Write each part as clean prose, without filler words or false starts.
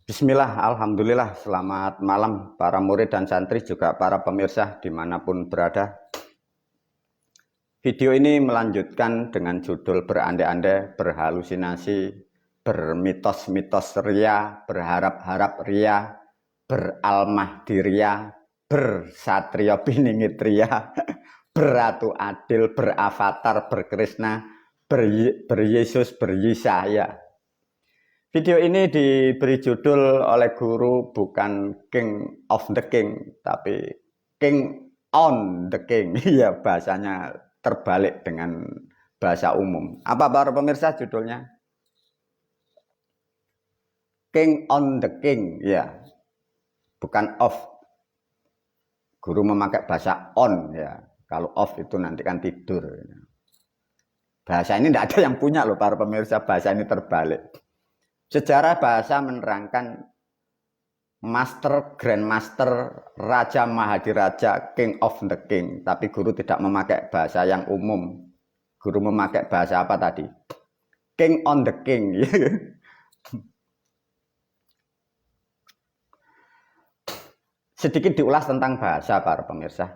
Bismillah, Alhamdulillah, selamat malam para murid dan santri juga para pemirsa dimanapun berada. Video ini melanjutkan dengan judul berandai-andai, berhalusinasi, bermitos-mitos ria, berharap-harap ria, beralmah diria, bersatria biningit ria, beratu adil, beravatar, berkrisna, beryesus, beryesaya. Video ini diberi judul oleh guru bukan King of the King, tapi King on the King. Iya, bahasanya terbalik dengan bahasa umum. Apa para pemirsa judulnya? King on the King, ya. Bukan off. Guru memakai bahasa on, ya. Kalau off itu nanti kan tidur. Bahasa ini tidak ada yang punya loh para pemirsa, bahasa ini terbalik. Sejarah bahasa menerangkan Master, Grandmaster, Raja Mahadiraja, King of the King. Tapi guru tidak memakai bahasa yang umum. Guru memakai bahasa apa tadi? King on the King. Sedikit diulas tentang bahasa para pemirsa.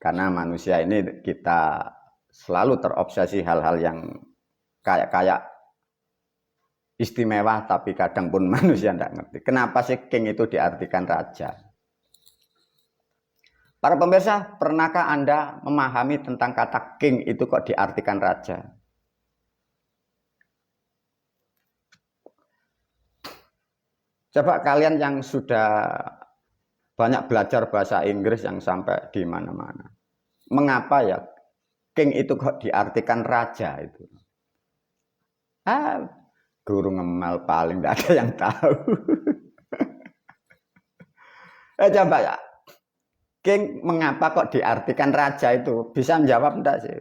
Karena manusia ini kita selalu terobsesi hal-hal yang kayak istimewa, tapi kadang pun manusia tidak ngerti. Kenapa sih king itu diartikan raja? Para pemirsa, pernahkah Anda memahami tentang kata king itu kok diartikan raja? Coba kalian yang sudah banyak belajar bahasa Inggris yang sampai di mana-mana. Mengapa ya king itu kok diartikan raja itu? Guru ngemal paling tidak ada yang tahu. Coba ya, king mengapa kok diartikan raja itu? Bisa menjawab enggak sih?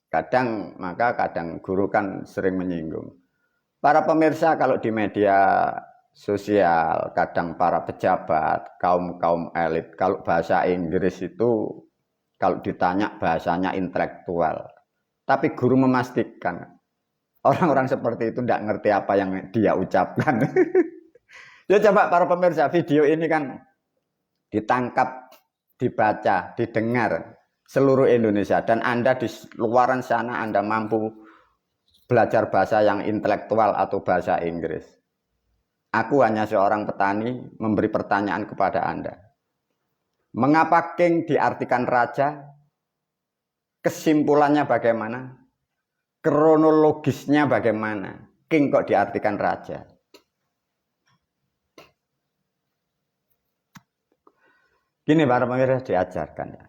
Kadang guru kan sering menyinggung. Para pemirsa kalau di media sosial, kadang para pejabat, kaum elit, kalau bahasa Inggris itu kalau ditanya bahasanya intelektual. Tapi guru memastikan orang-orang seperti itu tidak ngerti apa yang dia ucapkan. Ya coba para pemirsa, video ini kan ditangkap, dibaca, didengar seluruh Indonesia. Dan Anda di luaran sana Anda mampu belajar bahasa yang intelektual atau bahasa Inggris. Aku hanya seorang petani memberi pertanyaan kepada Anda. Mengapa king diartikan raja? Kesimpulannya bagaimana? Kronologisnya bagaimana? King kok diartikan raja? Gini para pemirsa diajarkan ya.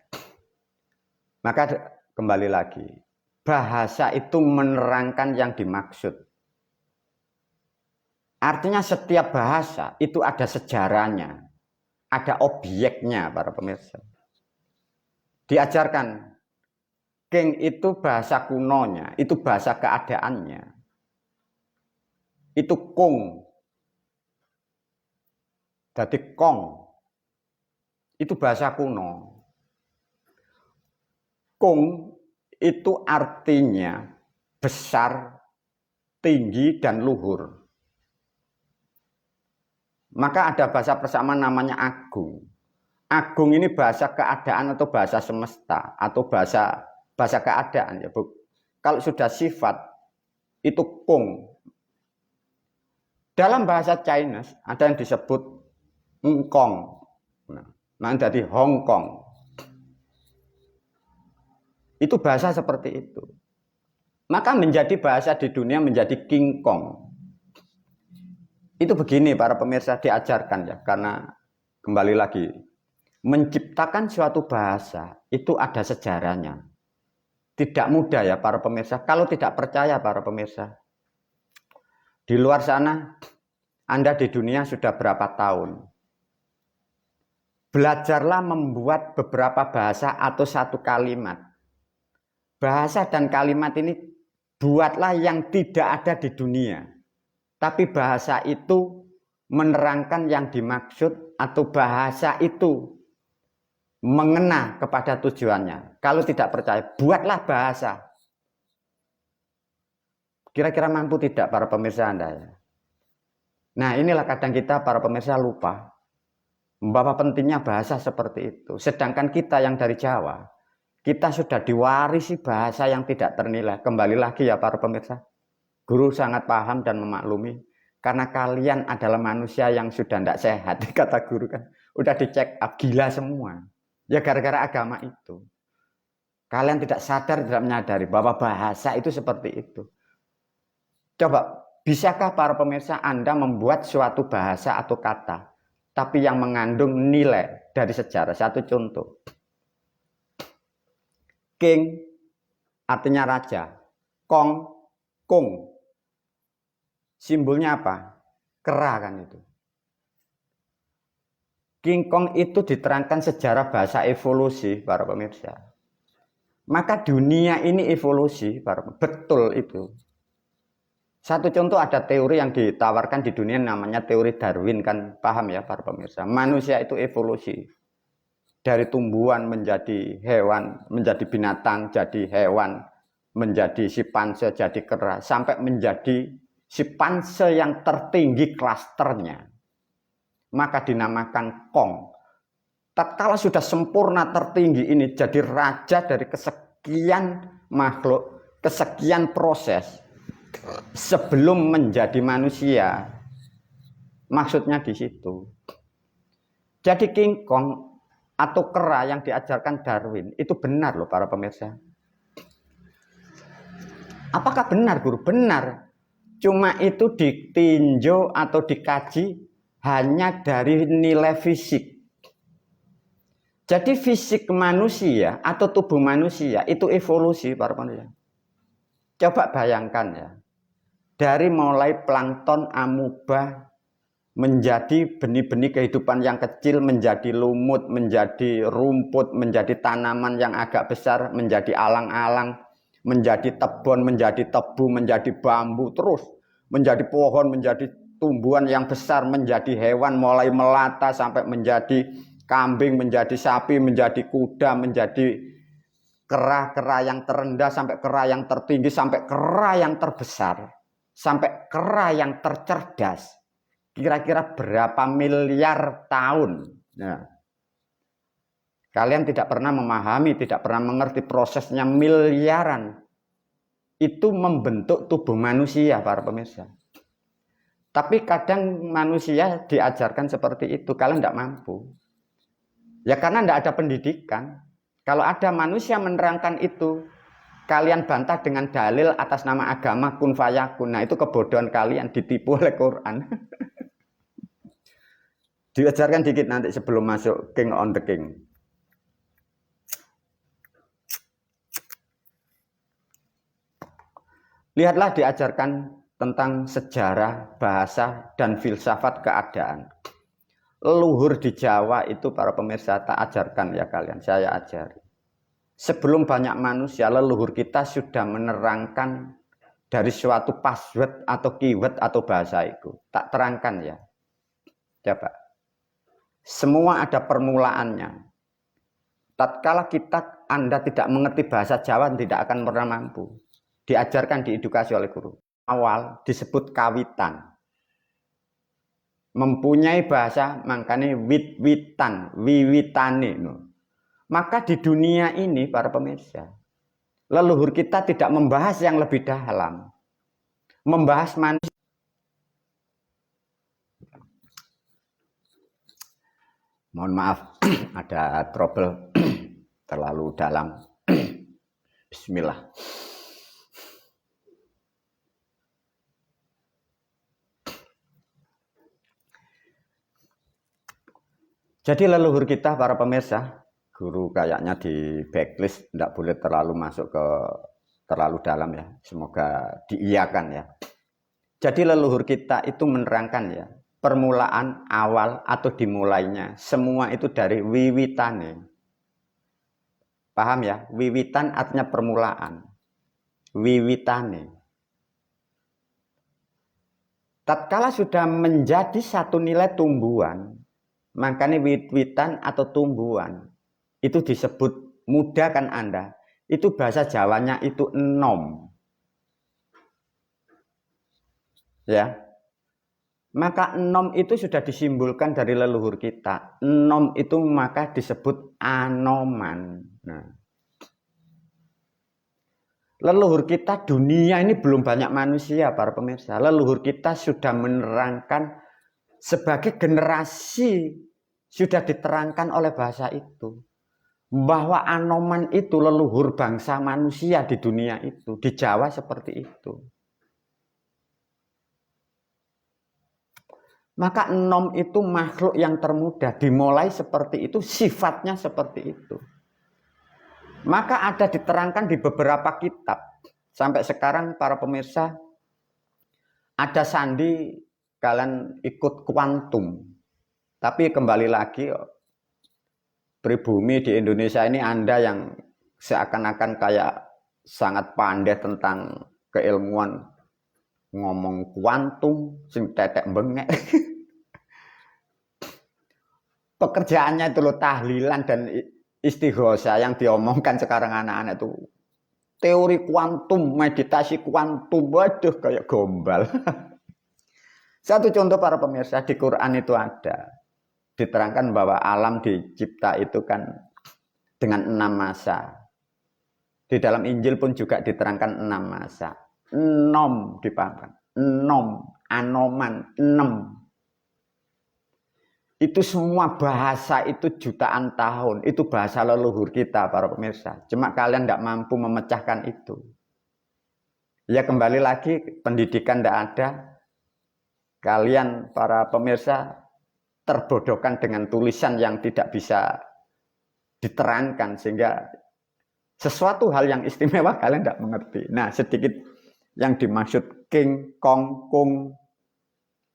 Maka kembali lagi, bahasa itu menerangkan yang dimaksud. Artinya setiap bahasa itu ada sejarahnya, ada objeknya para pemirsa. Diajarkan. King itu bahasa kunonya, itu bahasa keadaannya. Itu kong. Jadi kong. Itu bahasa kuno. Kong itu artinya besar, tinggi, dan luhur. Maka ada bahasa persamaan namanya agung. Agung ini bahasa keadaan atau bahasa semesta atau bahasa keadaan ya, Bu. Kalau sudah sifat itu kong. Dalam bahasa Chinese ada yang disebut ngkong. Nah, jadi Hong Kong. Itu bahasa seperti itu. Maka menjadi bahasa di dunia menjadi King Kong. Itu begini para pemirsa diajarkan ya, karena kembali lagi menciptakan suatu bahasa itu ada sejarahnya. Tidak mudah ya para pemirsa. Kalau tidak percaya para pemirsa, di luar sana Anda di dunia sudah berapa tahun? Belajarlah membuat beberapa bahasa atau satu kalimat. Bahasa dan kalimat ini buatlah yang tidak ada di dunia. Tapi bahasa itu menerangkan yang dimaksud atau bahasa itu mengena kepada tujuannya. Kalau tidak percaya, buatlah bahasa. Kira-kira mampu tidak para pemirsa Anda ya? Nah inilah kadang kita para pemirsa lupa bahwa pentingnya bahasa seperti itu. Sedangkan kita yang dari Jawa, kita sudah diwarisi bahasa yang tidak ternilai. Kembali lagi ya para pemirsa, guru sangat paham dan memaklumi. Karena kalian adalah manusia yang sudah tidak sehat, kata guru kan. Udah dicek up, gila semua. Ya gara-gara agama itu. Kalian tidak sadar, tidak menyadari bahwa bahasa itu seperti itu. Coba, bisakah para pemirsa Anda membuat suatu bahasa atau kata, tapi yang mengandung nilai dari sejarah? Satu contoh. King artinya raja. Kong, kung. Simbolnya apa? Kera kan itu. King Kong itu diterangkan sejarah bahasa evolusi para pemirsa. Maka dunia ini evolusi, betul itu. Satu contoh ada teori yang ditawarkan di dunia namanya teori Darwin, kan paham ya para pemirsa. Manusia itu evolusi. Dari tumbuhan menjadi hewan, menjadi binatang, jadi hewan, menjadi simpanse, jadi kera, sampai menjadi simpanse yang tertinggi klasternya. Maka dinamakan Kong. Tatkala sudah sempurna tertinggi ini jadi raja dari kesekian makhluk, kesekian proses sebelum menjadi manusia. Maksudnya di situ. Jadi King Kong atau kera yang diajarkan Darwin itu benar loh para pemirsa. Apakah benar guru? Benar. Cuma itu ditinjau atau dikaji hanya dari nilai fisik. Jadi fisik manusia atau tubuh manusia itu evolusi para pemirsa. Coba bayangkan ya. Dari mulai plankton, amuba, menjadi benih-benih kehidupan yang kecil, menjadi lumut, menjadi rumput, menjadi tanaman yang agak besar, menjadi alang-alang, menjadi tebon, menjadi tebu, menjadi bambu, terus menjadi pohon, menjadi tumbuhan yang besar, menjadi hewan, mulai melata sampai menjadi kambing, menjadi sapi, menjadi kuda, menjadi kera-kera yang terendah, sampai kera yang tertinggi, sampai kera yang terbesar, sampai kera yang tercerdas. Kira-kira berapa miliar tahun? Nah, kalian tidak pernah memahami, tidak pernah mengerti prosesnya miliaran. Itu membentuk tubuh manusia, para pemirsa. Tapi kadang manusia diajarkan seperti itu, kalian tidak mampu. Ya karena tidak ada pendidikan. Kalau ada manusia menerangkan itu, kalian bantah dengan dalil atas nama agama kun fayakun. Nah itu kebodohan kalian, ditipu oleh Quran. Diajarkan dikit nanti sebelum masuk King on the King. Lihatlah diajarkan tentang sejarah, bahasa, dan filsafat keadaan. Leluhur di Jawa itu para pemirsa tak ajarkan ya kalian, saya ajari. Sebelum banyak manusia, leluhur kita sudah menerangkan dari suatu password atau keyword atau bahasa itu. Tak terangkan ya. Coba. Semua ada permulaannya. Tatkala Anda tidak mengerti bahasa Jawa, tidak akan pernah mampu. Diajarkan, diedukasi oleh guru. Awal disebut kawitan. Mempunyai bahasa, makanya wit-witan, wiwitane. Maka di dunia ini, para pemirsa, leluhur kita tidak membahas yang lebih dalam. Membahas manusia. Mohon maaf, ada trouble terlalu dalam. Bismillah. Jadi leluhur kita para pemirsa, guru kayaknya di backlist, tidak boleh terlalu masuk ke terlalu dalam ya. Semoga diiyakan ya. Jadi leluhur kita itu menerangkan ya. Permulaan, awal, atau dimulainya. Semua itu dari wiwitane. Paham ya? Wiwitan artinya permulaan. Wiwitane. Tatkala sudah menjadi satu nilai tumbuhan, makanya wiwitan atau tumbuhan, itu disebut, mudah kan Anda? Itu bahasa Jawanya itu enom. Ya. Maka enom itu sudah disimbolkan dari leluhur kita. Enom itu maka disebut anoman. Nah, leluhur kita dunia ini belum banyak manusia para pemirsa. Leluhur kita sudah menerangkan sebagai generasi sudah diterangkan oleh bahasa itu. Bahwa anoman itu leluhur bangsa manusia di dunia itu. Di Jawa seperti itu. Maka enom itu makhluk yang termuda, dimulai seperti itu, sifatnya seperti itu. Maka ada diterangkan di beberapa kitab. Sampai sekarang para pemirsa, ada sandi kalian ikut kuantum. Tapi kembali lagi, pribumi di Indonesia ini Anda yang seakan-akan kayak sangat pandai tentang keilmuan, ngomong kuantum, sing tetek bengek. Pekerjaannya itu loh tahlilan dan istighosa yang diomongkan sekarang anak-anak itu. Teori kuantum, meditasi kuantum, waduh kayak gombal. Satu contoh para pemirsa, di Quran itu ada. Diterangkan bahwa alam dicipta itu kan dengan 6 masa. Di dalam Injil pun juga diterangkan 6 masa. Enom dipahamkan. Enom, anoman, 6. Itu semua bahasa itu jutaan tahun. Itu bahasa leluhur kita para pemirsa. Cuma kalian tidak mampu memecahkan itu. Ya kembali lagi pendidikan tidak ada. Kalian para pemirsa terbodohkan dengan tulisan yang tidak bisa diterangkan. Sehingga sesuatu hal yang istimewa kalian tidak mengerti. Nah sedikit yang dimaksud king, kong, kung.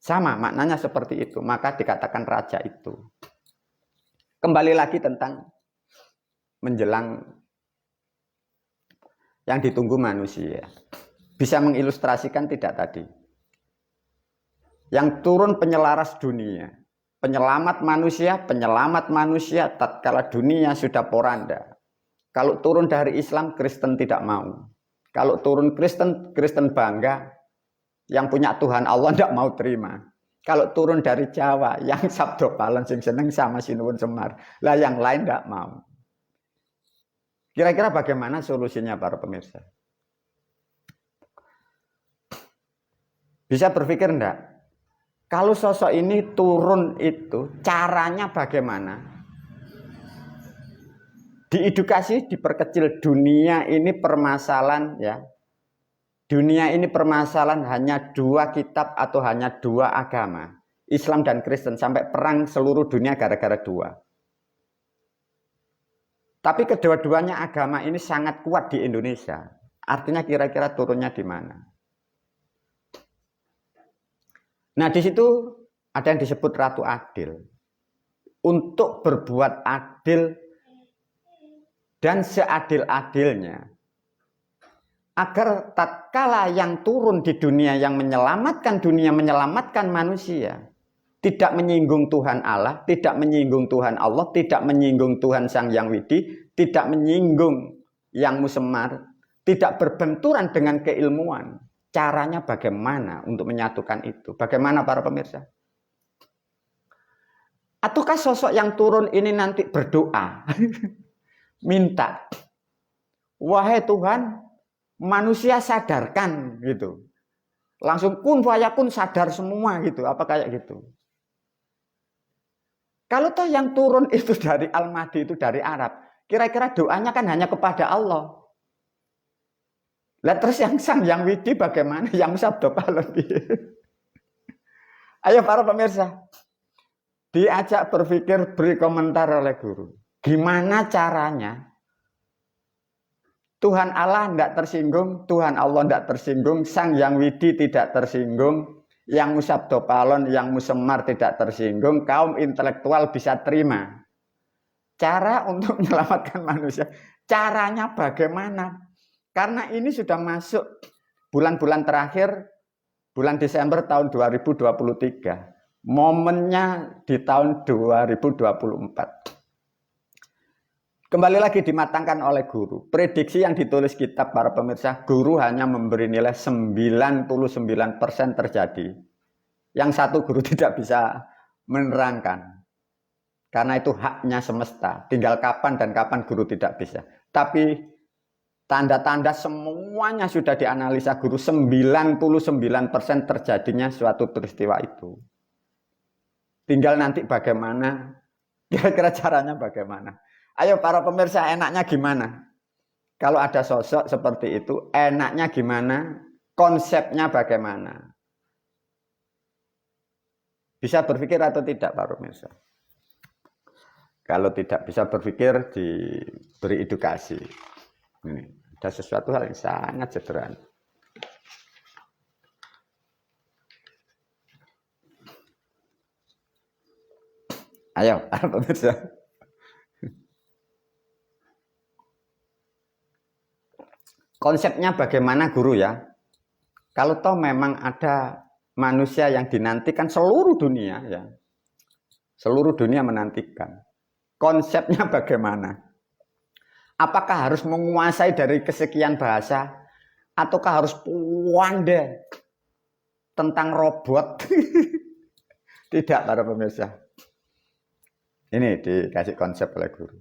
Sama maknanya seperti itu. Maka dikatakan raja itu. Kembali lagi tentang menjelang yang ditunggu manusia. Bisa mengilustrasikan tidak tadi? Yang turun penyelaras dunia. Penyelamat manusia tatkala dunia sudah poranda. Kalau turun dari Islam, Kristen tidak mau. Kalau turun Kristen, Kristen bangga. Yang punya Tuhan Allah tidak mau terima. Kalau turun dari Jawa, yang Sabdo Palon sing seneng sama Sinuwun Semar. Lah yang lain tidak mau. Kira-kira bagaimana solusinya para pemirsa? Bisa berpikir enggak? Kalau sosok ini turun itu, caranya bagaimana? Diedukasi, diperkecil dunia ini permasalahan ya. Dunia ini permasalahan hanya 2 kitab atau hanya 2 agama. Islam dan Kristen. Sampai perang seluruh dunia gara-gara 2. Tapi kedua-duanya agama ini sangat kuat di Indonesia. Artinya kira-kira turunnya di mana? Nah di situ ada yang disebut Ratu Adil. Untuk berbuat adil dan seadil-adilnya. Agar tatkala yang turun di dunia yang menyelamatkan dunia, menyelamatkan manusia, tidak menyinggung Tuhan Allah, tidak menyinggung Tuhan Allah, tidak menyinggung Tuhan Sang Yang Widi, tidak menyinggung Yang Musemar, tidak berbenturan dengan keilmuan. Caranya bagaimana untuk menyatukan itu? Bagaimana para pemirsa? Ataukah sosok yang turun ini nanti berdoa, minta, wahai Tuhan, manusia sadarkan gitu. Langsung kun fayakun sadar semua gitu. Apa kayak gitu? Kalau toh yang turun itu dari Al-Mahdi itu dari Arab, kira-kira doanya kan hanya kepada Allah. Lah terus yang Sang Yang Widi bagaimana? Yang Sabdo Palon. Ayo para pemirsa. Diajak berpikir, beri komentar oleh guru. Gimana caranya? Tuhan Allah tidak tersinggung, Tuhan Allah tidak tersinggung, Sang Yang Widi tidak tersinggung, Yang Musabdo Palon, Yang Musemar tidak tersinggung, kaum intelektual bisa terima. Cara untuk menyelamatkan manusia, caranya bagaimana? Karena ini sudah masuk bulan-bulan terakhir, bulan Desember tahun 2023, momennya di tahun 2024. Kembali lagi dimatangkan oleh guru. Prediksi yang ditulis kitab para pemirsa, guru hanya memberi nilai 99% terjadi. Yang satu guru tidak bisa menerangkan. Karena itu haknya semesta. Tinggal kapan dan kapan guru tidak bisa. Tapi tanda-tanda semuanya sudah dianalisa guru. 99% terjadinya suatu peristiwa itu. Tinggal nanti bagaimana, kira-kira caranya bagaimana. Ayo para pemirsa, enaknya gimana? Kalau ada sosok seperti itu, enaknya gimana? Konsepnya bagaimana? Bisa berpikir atau tidak para pemirsa? Kalau tidak bisa berpikir, diberi edukasi. Ini ada sesuatu hal yang sangat sederhana. Ayo, pemirsa. Konsepnya bagaimana guru ya? Kalau toh memang ada manusia yang dinantikan seluruh dunia ya. Seluruh dunia menantikan. Konsepnya bagaimana? Apakah harus menguasai dari kesekian bahasa? Ataukah harus pandai tentang robot? Tidak para pemirsa. Ini dikasih konsep oleh guru.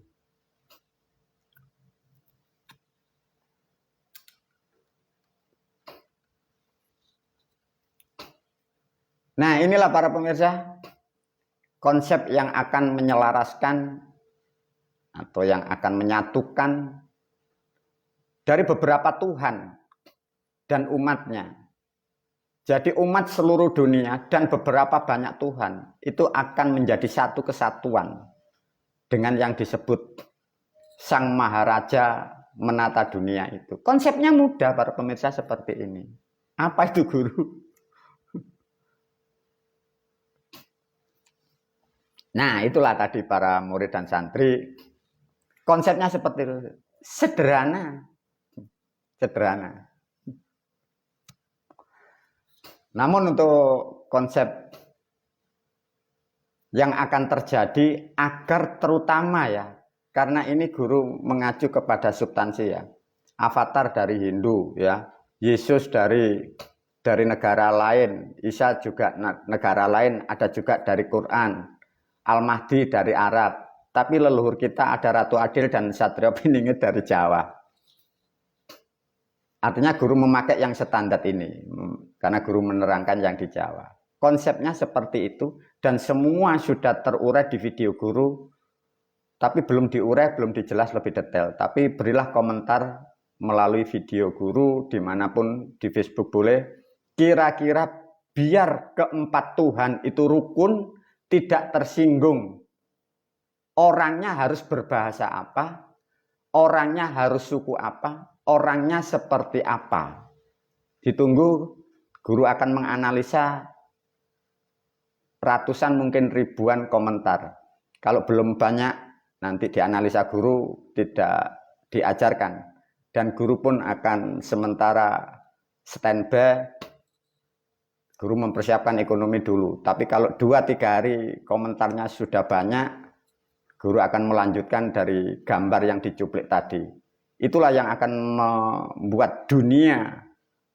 Nah inilah para pemirsa. Konsep yang akan menyelaraskan atau yang akan menyatukan dari beberapa Tuhan dan umatnya. Jadi umat seluruh dunia dan beberapa banyak Tuhan itu akan menjadi satu kesatuan dengan yang disebut Sang Maharaja menata dunia itu. Konsepnya mudah para pemirsa seperti ini. Apa itu guru? Nah itulah tadi para murid dan santri. Konsepnya seperti itu. Sederhana. Sederhana. Namun untuk konsep yang akan terjadi agar terutama ya. Karena ini guru mengacu kepada substansi ya. Avatar dari Hindu ya. Yesus dari negara lain. Isa juga negara lain. Ada juga dari Quran. Al-Mahdi dari Arab, tapi leluhur kita ada Ratu Adil dan Satrio Piningit dari Jawa. Artinya guru memakai yang standar ini, karena guru menerangkan yang di Jawa. Konsepnya seperti itu, dan semua sudah terurai di video guru, tapi belum diurai, belum dijelas lebih detail. Tapi berilah komentar melalui video guru, dimanapun, di Facebook boleh, kira-kira biar keempat Tuhan itu rukun, tidak tersinggung. Orangnya harus berbahasa apa? Orangnya harus suku apa? Orangnya seperti apa? Ditunggu, guru akan menganalisa ratusan mungkin ribuan komentar. Kalau belum banyak, nanti dianalisa guru tidak diajarkan. Dan guru pun akan sementara standby. Guru mempersiapkan ekonomi dulu, tapi kalau 2-3 hari komentarnya sudah banyak, guru akan melanjutkan dari gambar yang dicuplik tadi. Itulah yang akan membuat dunia,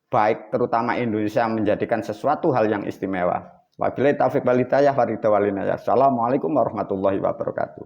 baik terutama Indonesia, menjadikan sesuatu hal yang istimewa. Wabillahi taufiq wal hidayah. Assalamualaikum warahmatullahi wabarakatuh.